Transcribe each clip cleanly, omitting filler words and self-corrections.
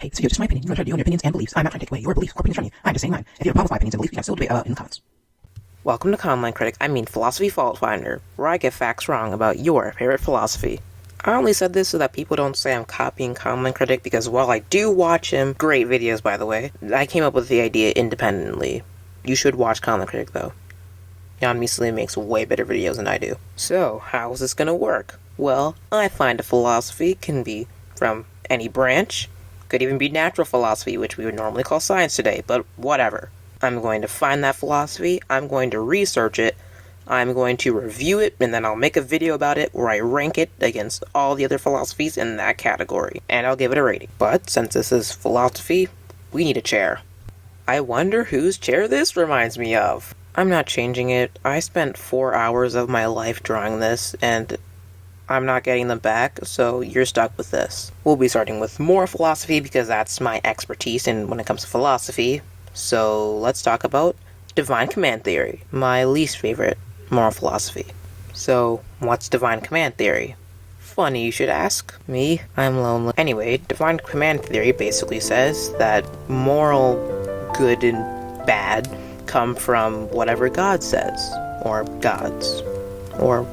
Hey, this video is just my opinion. You want to try to do your opinions and beliefs. I'm not trying to take away your beliefs or opinions from you. I'm just saying mine. If you have a problem with my opinions and beliefs, we can still debate in the comments. Welcome to Conline Critic, Philosophy Fault Finder, where I get facts wrong about your favorite philosophy. I only said this so that people don't say I'm copying Conline Critic, because while I do watch him, great videos by the way, I came up with the idea independently. You should watch Conline Critic though. Jan Measley makes way better videos than I do. So, how is this gonna work? Well, I find a philosophy can be from any branch, could even be natural philosophy, which we would normally call science today, but whatever. I'm going to find that philosophy, I'm going to research it, I'm going to review it, and then I'll make a video about it where I rank it against all the other philosophies in that category, and I'll give it a rating. But since this is philosophy, we need a chair. I wonder whose chair this reminds me of. I'm not changing it. I spent 4 hours of my life drawing this, and I'm not getting them back, so you're stuck with this. We'll be starting with moral philosophy because that's my expertise in when it comes to philosophy. So let's talk about divine command theory, my least favorite moral philosophy. So what's divine command theory? Funny you should ask. Me, I'm lonely. Anyway, divine command theory basically says that moral good and bad come from whatever God says, or gods, or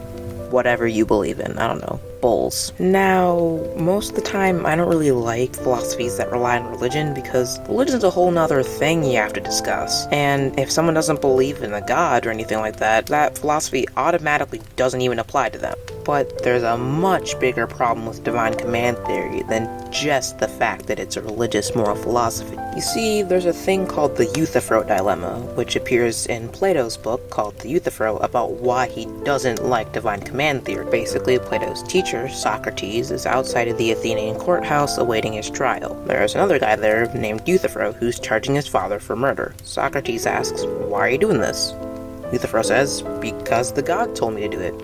whatever you believe in. I don't know. Bulls. Now, most of the time, I don't really like philosophies that rely on religion because religion's a whole nother thing you have to discuss. And if someone doesn't believe in a god or anything like that, that philosophy automatically doesn't even apply to them. But there's a much bigger problem with divine command theory than just the fact that it's a religious moral philosophy. You see, there's a thing called the Euthyphro dilemma, which appears in Plato's book called the Euthyphro about why he doesn't like divine command theory. Basically, Plato's teacher, Socrates, is outside of the Athenian courthouse awaiting his trial. There's another guy there named Euthyphro who's charging his father for murder. Socrates asks, "Why are you doing this?" Euthyphro says, "Because the god told me to do it."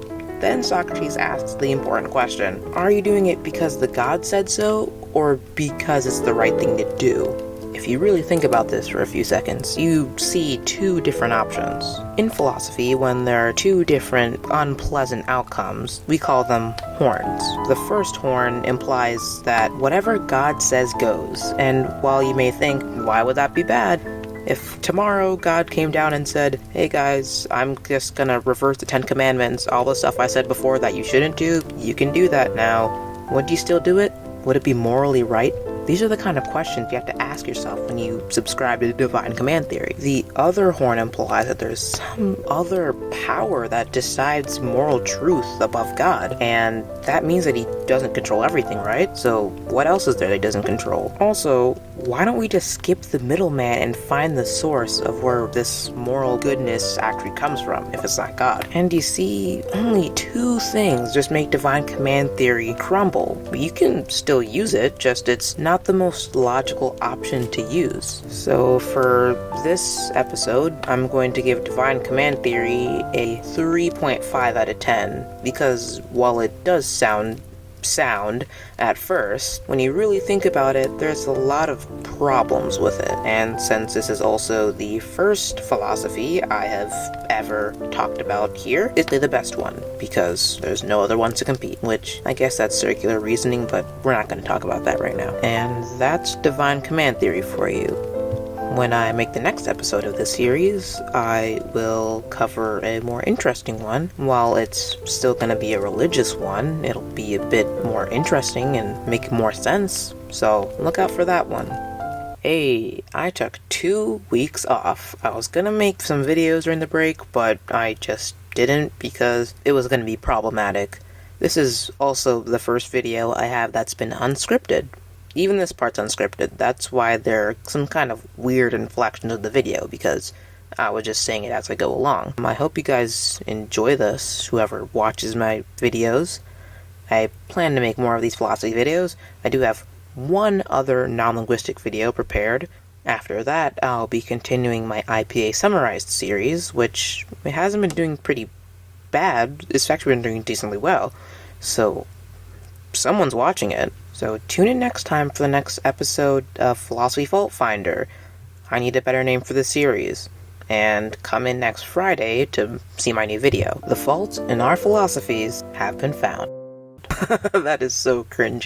Then Socrates asks the important question, are you doing it because the god said so, or because it's the right thing to do? If you really think about this for a few seconds, you see two different options. In philosophy, when there are two different unpleasant outcomes, we call them horns. The first horn implies that whatever God says goes, and while you may think, why would that be bad? If tomorrow God came down and said, hey guys, I'm just gonna reverse the 10 commandments, all the stuff I said before that you shouldn't do, you can do that now, would you still do it? Would it be morally right? These are the kind of questions you have to ask yourself when you subscribe to divine command theory. The other horn implies that there's some other power that decides moral truth above God, and that means that he doesn't control everything, right? So what else is there that he doesn't control? Also, why don't we just skip the middleman and find the source of where this moral goodness actually comes from, if it's not God? And you see, only two things just make divine command theory crumble. But you can still use it, just it's not the most logical option to use. So for this episode, I'm going to give divine command theory a 3.5 out of 10, because while it does sound at first, when you really think about it, there's a lot of problems with it. And since this is also the first philosophy I have ever talked about here, it's the best one, because there's no other ones to compete, which I guess that's circular reasoning, but we're not going to talk about that right now. And that's divine command theory for you. When I make the next episode of this series, I will cover a more interesting one. While it's still going to be a religious one, it'll be a bit more interesting and make more sense, so look out for that one. Hey, I took 2 weeks off. I was going to make some videos during the break, but I just didn't because it was going to be problematic. This is also the first video I have that's been unscripted. Even this part's unscripted. That's why there are some kind of weird inflections of the video, because I was just saying it as I go along. I hope you guys enjoy this, whoever watches my videos. I plan to make more of these philosophy videos. I do have one other non-linguistic video prepared. After that, I'll be continuing my IPA Summarized series, which hasn't been doing pretty bad. It's actually been doing decently well. So, someone's watching it. So tune in next time for the next episode of Philosophy Fault Finder. I need a better name for the series. And come in next Friday to see my new video. The faults in our philosophies have been found. That is so cringy.